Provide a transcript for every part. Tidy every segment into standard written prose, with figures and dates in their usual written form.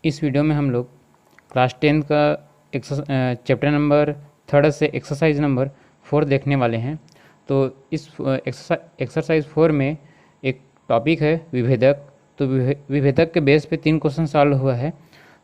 इस वीडियो में हम लोग क्लास 10 का चैप्टर नंबर 3 से एक्सरसाइज नंबर 4 देखने वाले हैं। तो इस एक्सरसाइज 4 में एक टॉपिक है विभेदक। तो विभेदक के बेस पे 3 क्वेश्चन सॉल्व हुआ है।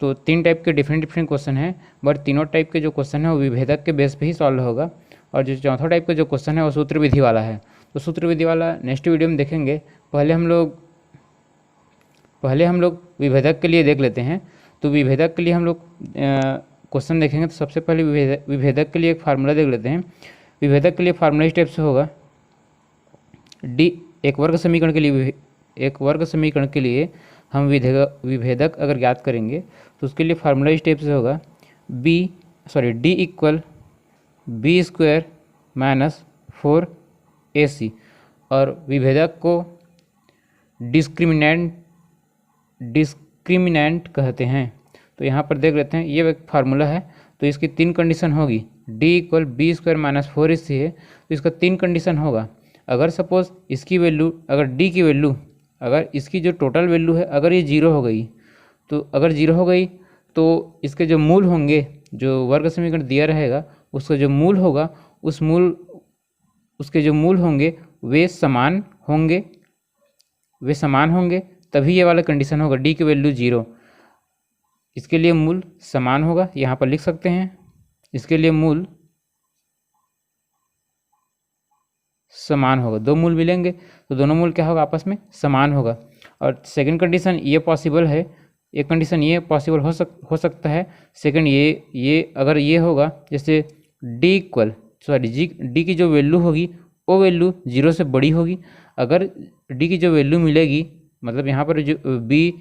तो 3 टाइप के डिफरेंट क्वेश्चन हैं, बट तीनों टाइप के जो क्वेश्चन है वो विभेदक के बेस पे ही सॉल्व होगा। और जो चौथा टाइप का जो क्वेश्चन है वो सूत्र विधि वाला है। तो सूत्र विधि वाला नेक्स्ट वीडियो में देखेंगे। पहले हम लोग विभेदक के लिए देख लेते हैं। तो विभेदक के लिए हम लोग क्वेश्चन देखेंगे। तो सबसे पहले विभेदक के लिए एक फार्मूला देख लेते हैं। विभेदक के लिए फार्मूला इस टाइप से होगा। एक वर्ग समीकरण के लिए हम विभेदक अगर ज्ञात करेंगे तो उसके लिए फार्मूला इस टाइप से होगा। D equal B square minus 4ac। और विभेदक को डिस्क्रिमिनेंट कहते हैं। तो यहाँ पर देख लेते हैं, ये एक फार्मूला है। तो इसकी 3 कंडीशन होगी। D equal B square minus 4ac है, तो इसका 3 कंडीशन होगा। अगर सपोज इसकी वैल्यू, अगर डी की वैल्यू, अगर इसकी जो टोटल वैल्यू है अगर ये 0 हो गई, तो अगर 0 हो गई तो इसके जो मूल होंगे, जो वर्ग समीकरण दिया रहेगा उसका जो मूल होगा, उसके जो मूल होंगे वे समान होंगे, तभी ये वाला कंडीशन होगा। डी की वैल्यू 0, इसके लिए मूल समान होगा। यहाँ पर लिख सकते हैं, इसके लिए मूल समान होगा। 2 मूल मिलेंगे तो दोनों मूल क्या होगा, आपस में समान होगा। और सेकंड कंडीशन ये पॉसिबल है, एक कंडीशन ये पॉसिबल हो सकता है। सेकंड ये अगर ये होगा, जैसे डी की जो वैल्यू होगी वो वैल्यू 0 से बड़ी होगी। अगर डी की जो वैल्यू मिलेगी, मतलब यहाँ पर जो बी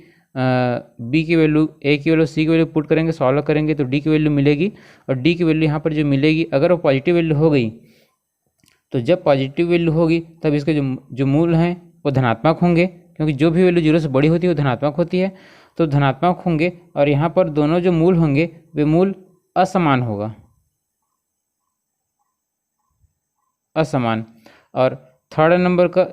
की वैल्यू, ए की वैल्यू, सी की वैल्यू पुट करेंगे, सॉल्व करेंगे तो डी की वैल्यू मिलेगी। और डी की वैल्यू यहाँ पर जो मिलेगी, अगर वो पॉजिटिव वैल्यू हो गई, तो जब पॉजिटिव वैल्यू होगी तब इसके जो मूल हैं वो धनात्मक होंगे, क्योंकि जो भी वैल्यू 0 से बड़ी होती है वो धनात्मक होती है। तो धनात्मक होंगे। और यहाँ पर दोनों जो मूल होंगे वे मूल असमान होगा, असमान। और थर्ड नंबर का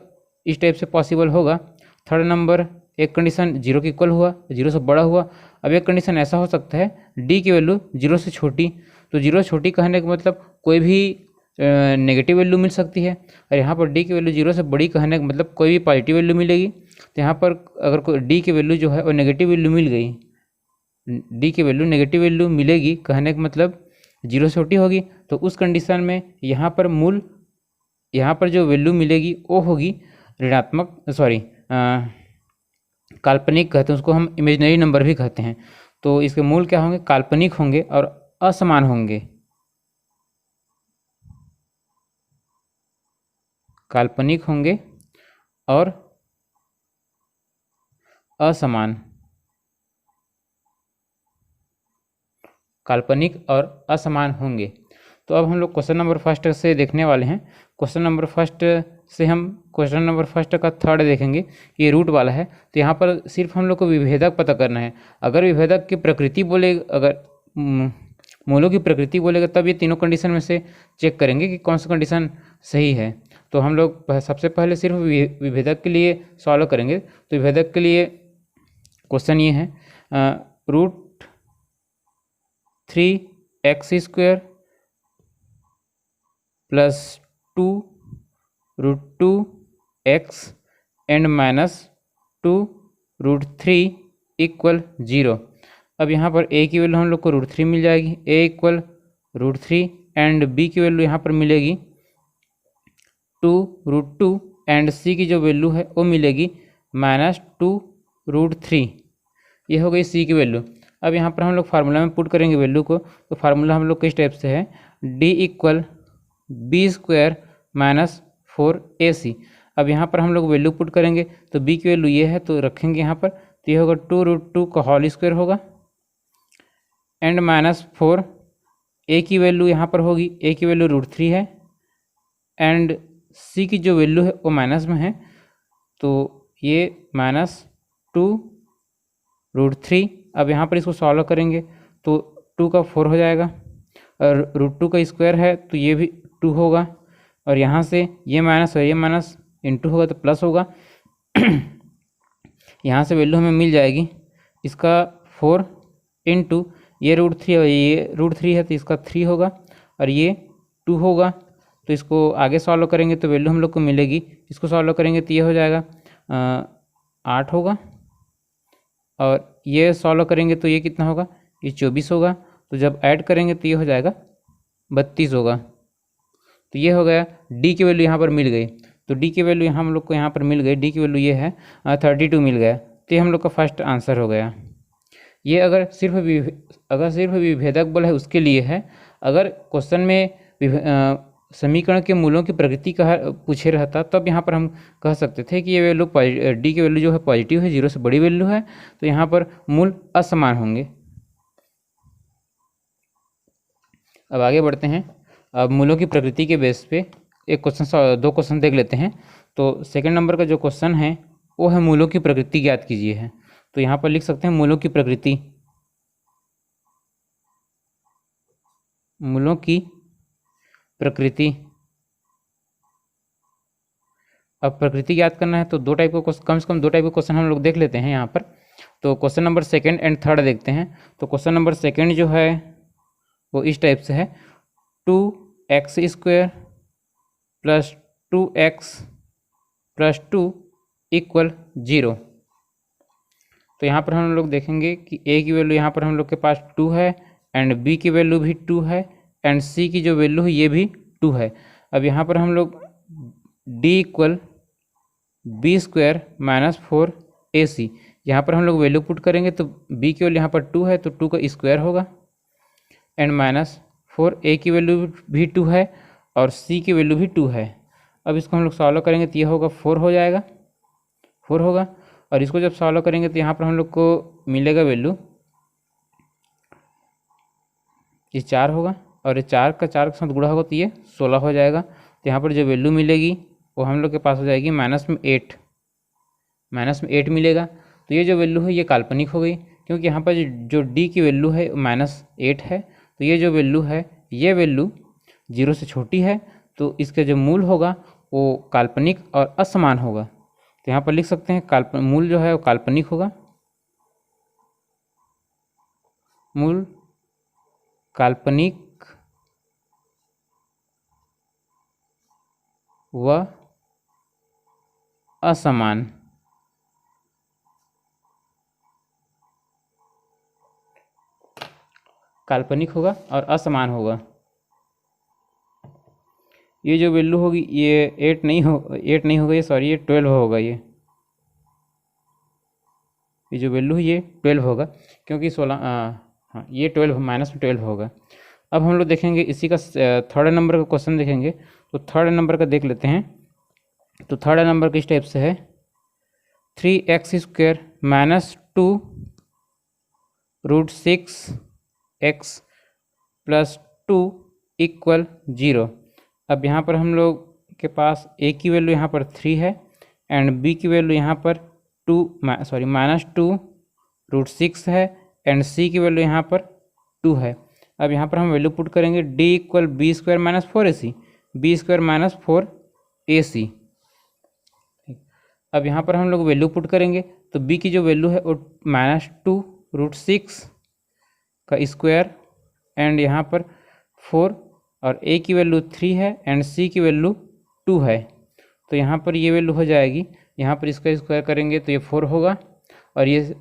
इस टाइप से पॉसिबल होगा। थर्ड नंबर, एक कंडीशन 0 के इक्वल हुआ, 0 से बड़ा हुआ। अब एक कंडीशन ऐसा हो सकता है, डी की वैल्यू 0 से छोटी। तो 0 छोटी कहने का मतलब कोई भी नेगेटिव वैल्यू मिल सकती है। और यहाँ पर डी की वैल्यू 0 से बड़ी कहने का मतलब कोई भी पॉजिटिव वैल्यू मिलेगी। तो यहाँ पर अगर कोई डी की वैल्यू जो है वो नेगेटिव वैल्यू मिल गई, डी की वैल्यू नेगेटिव वैल्यू मिलेगी कहने का मतलब 0 से छोटी होगी। तो उस कंडीशन में यहाँ पर जो वैल्यू मिलेगी वो होगी ऋणात्मक, काल्पनिक कहते हैं उसको, हम इमेजिनरी नंबर भी कहते हैं। तो इसके मूल क्या होंगे, काल्पनिक होंगे और असमान होंगे। काल्पनिक होंगे और असमान, काल्पनिक और असमान होंगे। तो अब हम लोग क्वेश्चन नंबर फर्स्ट से देखने वाले हैं। क्वेश्चन नंबर फर्स्ट से हम क्वेश्चन नंबर फर्स्ट का थर्ड देखेंगे, ये रूट वाला है। तो यहाँ पर सिर्फ हम लोग को विभेदक पता करना है। अगर विभेदक की प्रकृति बोले, अगर मूलों की प्रकृति बोलेगा, तब ये तीनों कंडीशन में से चेक करेंगे कि कौन सा कंडीशन सही है। तो हम लोग सबसे पहले सिर्फ विभेदक के लिए सॉल्व करेंगे। तो विभेदक के लिए क्वेश्चन ये है, root 3x² plus 2 root 2x and minus 2 root 3 equal 0। अब यहाँ पर a की वैल्यू हम लोग को रूट 3 मिल जाएगी, a equal root 3, and b की वैल्यू यहाँ पर मिलेगी 2 रूट 2, एंड c की जो वैल्यू है वो मिलेगी माइनस 2 रूट 3। ये हो गई c की वैल्यू। अब यहाँ पर हम लोग फार्मूला में पुट करेंगे वैल्यू को। तो फार्मूला हम लोग किस टाइप से है, d equal B square minus 4ac। अब यहाँ पर हम लोग वैल्यू पुट करेंगे, तो b की वैल्यू ये है तो रखेंगे यहाँ पर। तो ये होगा 2 रूट 2 का होल स्क्वायर होगा, एंड माइनस 4। a की वैल्यू यहाँ पर होगी, a की वैल्यू रूट 3 है, एंड c की जो वैल्यू है वो माइनस में है। तो ये माइनस 2 रूट 3। अब यहाँ पर इसको सॉल्व करेंगे तो 2 का 4 हो जाएगा, और रूट 2 का स्क्वायर है तो ये भी 2 होगा, और यहाँ से ये माइनस और ये माइनस इंटू होगा तो प्लस होगा। यहाँ से वैल्यू हमें मिल जाएगी, इसका 4 इंटू ये √3 और ये √3 है तो इसका 3 होगा और ये 2 होगा। तो इसको आगे सॉल्व करेंगे तो वैल्यू हम लोग को मिलेगी, इसको सॉल्व करेंगे तो ये हो जाएगा 8 होगा और ये सॉल्व करेंगे तो ये कितना होगा, ये 24 होगा। तो जब ऐड करेंगे तो ये हो जाएगा 32 होगा। तो ये हो गया, डी की वैल्यू यहाँ पर मिल गई। तो डी की वैल्यू हम लोग को यहाँ पर मिल गई, डी की वैल्यू ये है 32 मिल गया। तो ये हम लोग का फर्स्ट आंसर हो गया। ये अगर सिर्फ विभेदक बल है उसके लिए है। अगर क्वेश्चन में समीकरण के मूलों की प्रकृति का पूछे रहता तब यहाँ पर हम कह सकते थे कि ये वैल्यू डी की वैल्यू जो है पॉजिटिव है, 0 से बड़ी वैल्यू है, तो यहाँ पर मूल असमान होंगे। अब आगे बढ़ते हैं। अब मूलों की प्रकृति के बेस पे दो क्वेश्चन देख लेते हैं। तो सेकंड नंबर का जो क्वेश्चन है वो है मूलों की प्रकृति ज्ञात कीजिए है। तो यहाँ पर लिख सकते हैं मूलों की प्रकृति, मूलों की प्रकृति। अब प्रकृति ज्ञात करना है तो कम से कम दो टाइप के क्वेश्चन हम लोग देख लेते हैं यहाँ पर। तो question number second and third देखते हैं। तो क्वेश्चन नंबर सेकंड जो है वो इस टाइप से है, 2x² + 2x + 2 = 0। तो यहाँ पर हम लोग देखेंगे कि a की वैल्यू यहाँ पर हम लोग के पास 2 है एंड b की वैल्यू भी 2 है एंड c की जो वैल्यू है ये भी 2 है। अब यहाँ पर हम लोग d = b² - 4ac, यहाँ पर हम लोग वैल्यू पुट करेंगे तो b की वैल्यू यहाँ पर 2 है तो 2 का स्क्वायर होगा एंड -4, a की वैल्यू भी 2 है और c की वैल्यू भी 2 है। अब इसको हम लोग सॉल्व करेंगे तो ये होगा 4 हो जाएगा, 4 होगा। और इसको जब सॉल्व करेंगे तो यहाँ पर हम लोग को मिलेगा वैल्यू, ये 4 होगा और ये 4 के साथ गुणा होगा तो ये 16 हो जाएगा। तो यहाँ पर जो वैल्यू मिलेगी वो हम लोग के पास हो जाएगी -8 मिलेगा। तो ये जो वैल्यू है ये काल्पनिक हो गई, क्योंकि यहाँ पर जो डी की वैल्यू है -8 है। तो ये जो वैल्यू है ये वैल्यू 0 से छोटी है, तो इसका जो मूल होगा वो काल्पनिक और असमान होगा। तो यहाँ पर लिख सकते हैं मूल जो है वो काल्पनिक होगा, मूल काल्पनिक व असमान। काल्पनिक होगा और असमान होगा। ये जो वैल्यू होगी ये 8 नहीं होगा, ये सॉरी ये 12 होगा। ये जो वैल्यू है ये 12 होगा, क्योंकि 16 हाँ ये 12 -12 होगा। अब हम लोग देखेंगे इसी का थर्ड नंबर का क्वेश्चन देखेंगे। तो थर्ड नंबर का देख लेते हैं। तो थर्ड नंबर किस टाइप से है, 3x² - 2 √6x + 2 = 0। अब यहाँ पर हम लोग के पास a की वैल्यू यहाँ पर 3 है एंड b की वैल्यू यहाँ पर -2 √6 है एंड c की वैल्यू यहाँ पर 2 है। अब यहाँ पर हम वैल्यू पुट करेंगे d = b² - 4ac, b² - 4ac। अब यहाँ पर हम लोग वैल्यू पुट करेंगे तो b की जो वैल्यू है वो -2 √6 का स्क्वायर एंड यहाँ पर 4 और a की वैल्यू 3 है एंड c की वैल्यू 2 है। तो यहाँ पर ये वैल्यू हो जाएगी, यहाँ पर इसका स्क्वायर करेंगे तो ये 4 होगा और ये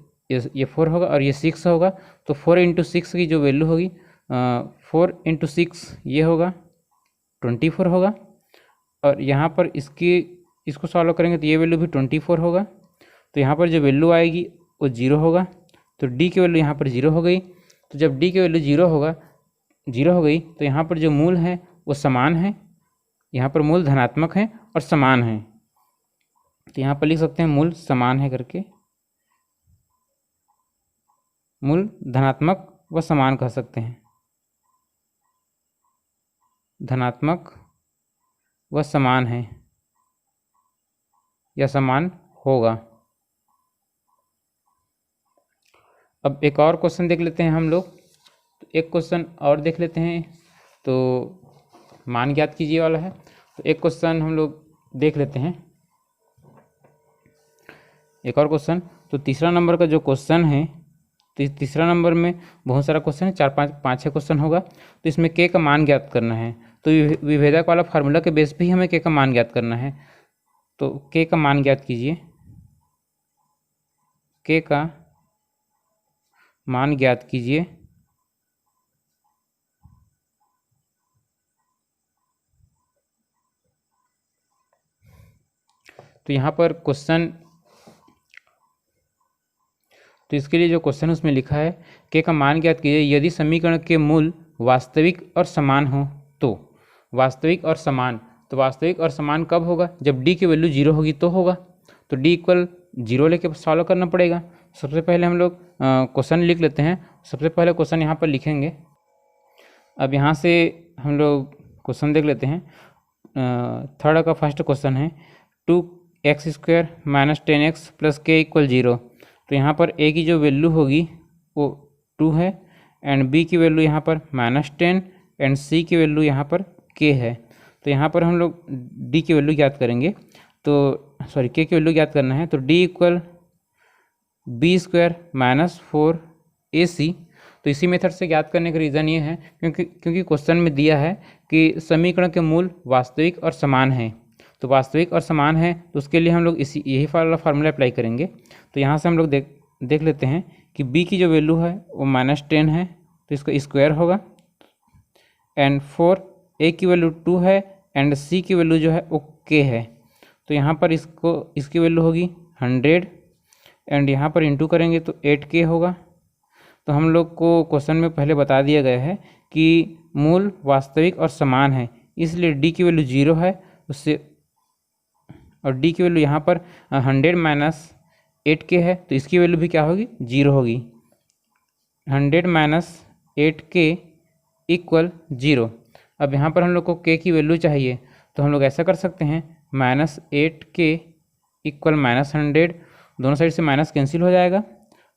4 होगा और ये 6 होगा। तो 4 × 6 की जो वैल्यू होगी 4 × 6 ये होगा 24 होगा और यहाँ पर इसको सॉल्व करेंगे तो ये वैल्यू भी 24 होगा। तो यहाँ पर जो वैल्यू आएगी वो 0 होगा। तो d की वैल्यू यहाँ पर 0 हो गई। तो जब d की वैल्यू 0 हो गई तो यहाँ पर जो मूल है वो समान है, यहाँ पर मूल धनात्मक है और समान है। तो यहाँ पर लिख सकते हैं मूल समान है करके, मूल धनात्मक व समान कह सकते हैं, धनात्मक व समान है या समान होगा। अब एक और क्वेश्चन देख लेते हैं हम लोग। तो एक क्वेश्चन और देख लेते हैं, तो मान ज्ञात कीजिए वाला है। तो एक क्वेश्चन हम लोग देख लेते हैं, एक और क्वेश्चन। तो तीसरा नंबर का जो क्वेश्चन है तो तीसरा नंबर में बहुत सारा क्वेश्चन है, 4-5-5-6 क्वेश्चन होगा। तो इसमें के का मान ज्ञात करना है, तो विभेदक वाला फार्मूला के बेस पे ही हमें के का मान ज्ञात करना है। तो के का मान ज्ञात कीजिए, के का मान ज्ञात कीजिए। तो यहाँ पर क्वेश्चन, तो इसके लिए जो क्वेश्चन उसमें लिखा है, के का मान ज्ञात कीजिए यदि समीकरण के मूल वास्तविक और समान हो तो। वास्तविक और समान, तो वास्तविक और समान कब होगा? जब डी की वैल्यू 0 होगी तो होगा। तो डी इक्वल 0 लेके सॉल्व करना पड़ेगा। सबसे पहले हम लोग क्वेश्चन लिख लेते हैं। सबसे पहले क्वेश्चन यहाँ पर लिखेंगे। अब यहाँ से हम लोग क्वेश्चन देख लेते हैं। थर्ड का फर्स्ट क्वेश्चन है 2x² - 10x + k = 0। तो यहाँ पर a की जो वैल्यू होगी वो 2 है, एंड b की वैल्यू यहाँ पर -10 एंड c की वैल्यू यहाँ पर k है। तो यहाँ पर हम लोग d की वैल्यू ज्ञात करेंगे, तो सॉरी k की वैल्यू ज्ञात करना है। तो d = b² - 4ac। तो इसी मेथड से ज्ञात करने का रीज़न ये है क्योंकि क्वेश्चन में दिया है कि समीकरण के मूल वास्तविक और समान हैं। तो वास्तविक और समान है तो उसके लिए हम लोग यही वाला फार्मूला अप्लाई करेंगे। तो यहाँ से हम लोग देख लेते हैं कि b की जो वैल्यू है वो -10 है, तो इसका स्क्वायर होगा, एंड 4 a की वैल्यू 2 है, एंड c की वैल्यू जो है वो k है। तो यहाँ पर इसकी वैल्यू होगी 100, एंड यहाँ पर इंटू करेंगे तो 8k होगा। तो हम लोग को क्वेश्चन में पहले बता दिया गया है कि मूल वास्तविक और समान है, इसलिए d की वैल्यू 0 है उससे, और d की वैल्यू यहाँ पर 100 - 8k है, तो इसकी वैल्यू भी क्या होगी? 0 होगी। 100 - 8k = 0। अब यहाँ पर हम लोग को k की वैल्यू चाहिए, तो हम लोग ऐसा कर सकते हैं -8k = -100, दोनों साइड से माइनस कैंसिल हो जाएगा,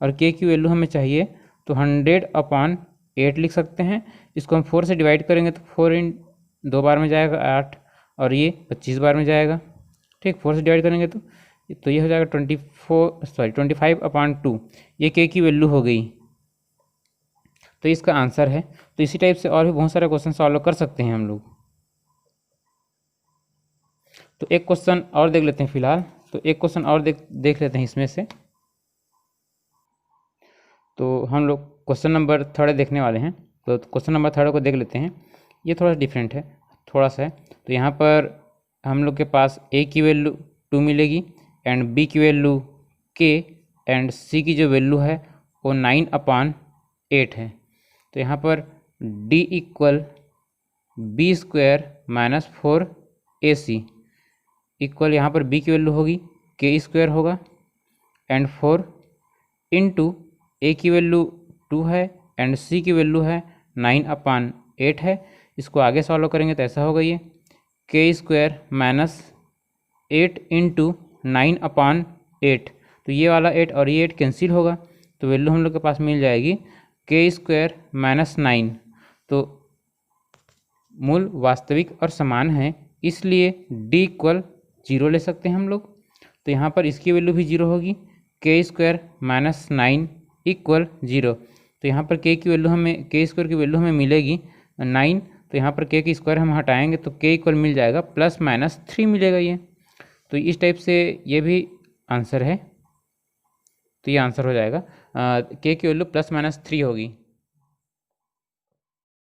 और k की वैल्यू हमें चाहिए तो 100/8 लिख सकते हैं। इसको हम 4 से डिवाइड करेंगे तो 4 इन 2 बार में जाएगा 8, और ये 25 बार में जाएगा। ठीक, 4 से डिवाइड करेंगे तो ये हो जाएगा 25/2। ये k की वैल्यू हो गई, तो इसका आंसर है। तो इसी टाइप से और भी बहुत सारे क्वेश्चन सॉल्व कर सकते हैं हम लोग। तो एक क्वेश्चन और देख लेते हैं फिलहाल। तो एक क्वेश्चन और देख लेते हैं इसमें से। तो हम लोग क्वेश्चन नंबर 3 देखने वाले हैं। तो क्वेश्चन नंबर 3 को देख लेते हैं। ये थोड़ा डिफरेंट है, थोड़ा सा है। तो यहाँ पर हम लोग के पास a की वैल्यू 2 मिलेगी, एंड b की वैल्यू k, एंड c की जो वैल्यू है वो 9/8 है। तो यहाँ पर d = b² - 4ac इक्वल, यहाँ पर b की वैल्यू होगी k² होगा, एंड 4 इंटू a की वैल्यू 2 है, एंड c की वैल्यू है 9/8 है। इसको आगे सॉल्व करेंगे तो ऐसा होगा, ये k² - 8 इंटू 9/8। तो ये वाला 8 और ये 8 कैंसिल होगा, तो वैल्यू हम लोग के पास मिल जाएगी k² - 9। तो मूल वास्तविक और समान है, इसलिए d = 0 ले सकते हैं हम लोग। तो यहाँ पर इसकी वैल्यू भी 0 होगी, k² - 9 = 0। तो यहाँ पर k की वैल्यू हमें k² की वैल्यू हमें मिलेगी 9। तो यहाँ पर k की स्क्वायर हम हटाएंगे तो k = मिल जाएगा +-3 मिलेगा ये। तो इस टाइप से ये भी आंसर है। तो ये आंसर हो जाएगा, k की वैल्यू +-3 होगी।